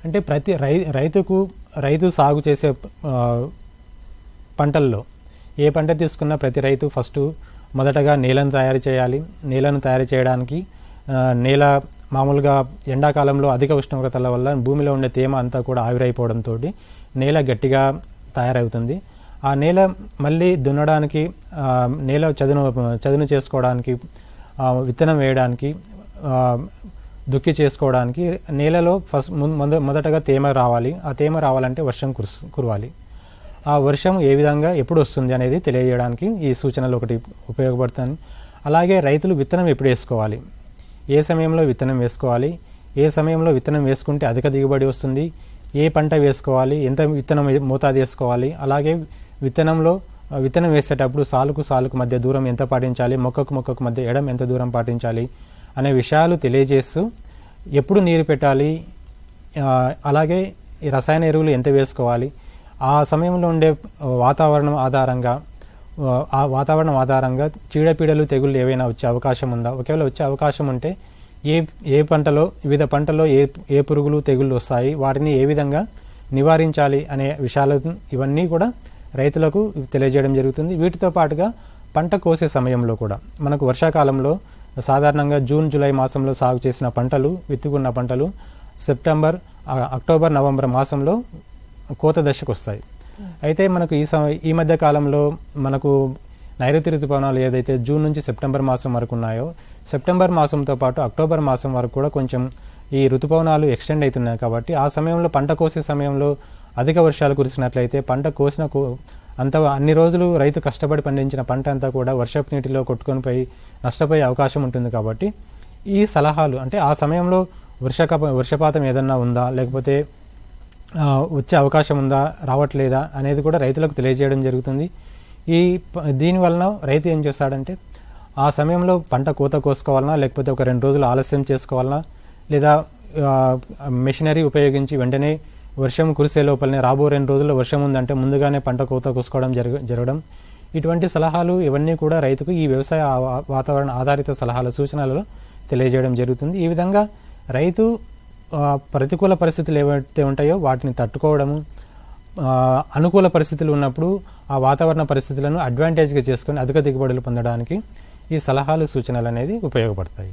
అంటే ప్రతి రైతు సాగు చేసే పంటల్లో ఏ పంట తీసుకున్నా ప్రతి రైతు ఫస్ట్ మొదటగా నేలను తయారు చేయాలి. నేలను తయారు చేయడానికి నేల మామూలుగా ఎండాకాలంలో అధిక ఉష్ణోగ్రతల వల్ల భూమిలో ఉండే తేమ అంతా కూడా ఆవిరైపోవడంతో నేల గట్టిగా తయారవుతుంది. ఆ నేల మళ్ళీ దున్నడానికి, నేల చదును చేసుకోవడానికి, విత్తనం వేయడానికి, దుక్కి చేసుకోవడానికి నేలలో మొదటగా తేమ రావాలి. ఆ తేమ రావాలంటే వర్షం కురవాలి. ఆ వర్షం ఏ విధంగా ఎప్పుడు వస్తుంది అనేది తెలియజేయడానికి ఈ సూచనలు ఒకటి ఉపయోగపడుతుంది. అలాగే రైతులు విత్తనం ఎప్పుడు వేసుకోవాలి, ఏ సమయంలో విత్తనం వేసుకోవాలి, ఏ సమయంలో విత్తనం వేసుకుంటే అధిక దిగుబడి వస్తుంది, ఏ పంట వేసుకోవాలి, ఎంత విత్తనం మోతాదు వేసుకోవాలి, అలాగే విత్తనం వేసేటప్పుడు సాలుకు మధ్య దూరం ఎంత పాటించాలి, మొక్కకు మధ్య ఎడం ఎంత దూరం పాటించాలి అనే విషయాలు తెలియజేస్తూ ఎప్పుడు నీరు పెట్టాలి, అలాగే ఈ రసాయన ఎరువులు ఎంత వేసుకోవాలి, ఆ సమయంలో ఉండే వాతావరణం ఆధారంగా చీడపీడలు తెగుళ్ళు ఏవైనా వచ్చే అవకాశం ఉందా, ఒకవేళ వచ్చే అవకాశం ఉంటే ఏ పంటలో వివిధ పంటల్లో ఏ పురుగులు తెగుళ్ళు వస్తాయి, వాటిని ఏ విధంగా నివారించాలి అనే విషయాలు ఇవన్నీ కూడా రైతులకు తెలియజేయడం జరుగుతుంది. వీటితో పాటుగా పంట కోసే సమయంలో కూడా మనకు వర్షాకాలంలో సాధారణంగా జూన్ జూలై మాసంలో సాగు చేసిన పంటలు, విత్తుకున్న పంటలు అక్టోబర్ నవంబర్ మాసంలో కోత దశకు వస్తాయి. అయితే మనకు ఈ మధ్య కాలంలో మనకు నైరుతి ఋతుపవనాలు ఏదైతే జూన్ నుంచి సెప్టెంబర్ మాసం వరకు ఉన్నాయో, సెప్టెంబర్ మాసంతో పాటు అక్టోబర్ మాసం వరకు కూడా కొంచెం ఈ ఋతుపవనాలు ఎక్స్టెండ్ అవుతున్నాయి. కాబట్టి ఆ సమయంలో పంట కోసే సమయంలో అధిక వర్షాలు కురిసినట్లయితే పంట కోసిన అన్ని రోజులు రైతు కష్టపడి పండించిన పంట అంతా కూడా వర్షపు నీటిలో కొట్టుకొని పోయి నష్టపోయే అవకాశం ఉంటుంది. కాబట్టి ఈ సలహాలు అంటే ఆ సమయంలో వర్షపాతం ఏదన్నా ఉందా, లేకపోతే వచ్చే అవకాశం ఉందా, రావట్లేదా అనేది కూడా రైతులకు తెలియజేయడం జరుగుతుంది. దీని వలన రైతు ఏం చేస్తాడంటే ఆ సమయంలో పంట కోత కోసుకోవాలన్నా, లేకపోతే ఒక 2 రోజులు ఆలస్యం చేసుకోవాలన్నా, లేదా మెషినరీ ఉపయోగించి వెంటనే వర్షం కురిసే లోపలనే రాబో 2 రోజుల్లో వర్షం ఉందంటే ముందుగానే పంట కోత కోసుకోవడం జరగడం, ఇటువంటి సలహాలు ఇవన్నీ కూడా రైతుకు ఈ వ్యవసాయ వాతావరణ ఆధారిత సలహాల సూచనలలో తెలియజేయడం జరుగుతుంది. ఈ విధంగా రైతు ప్రతికూల పరిస్థితులు ఏవైతే ఉంటాయో వాటిని తట్టుకోవడము, అనుకూల పరిస్థితులు ఉన్నప్పుడు ఆ వాతావరణ పరిస్థితులను అడ్వాంటేజ్గా చేసుకొని అధిక దిగుబడులు పొందడానికి ఈ సలహాలు సూచనలు అనేది ఉపయోగపడతాయి.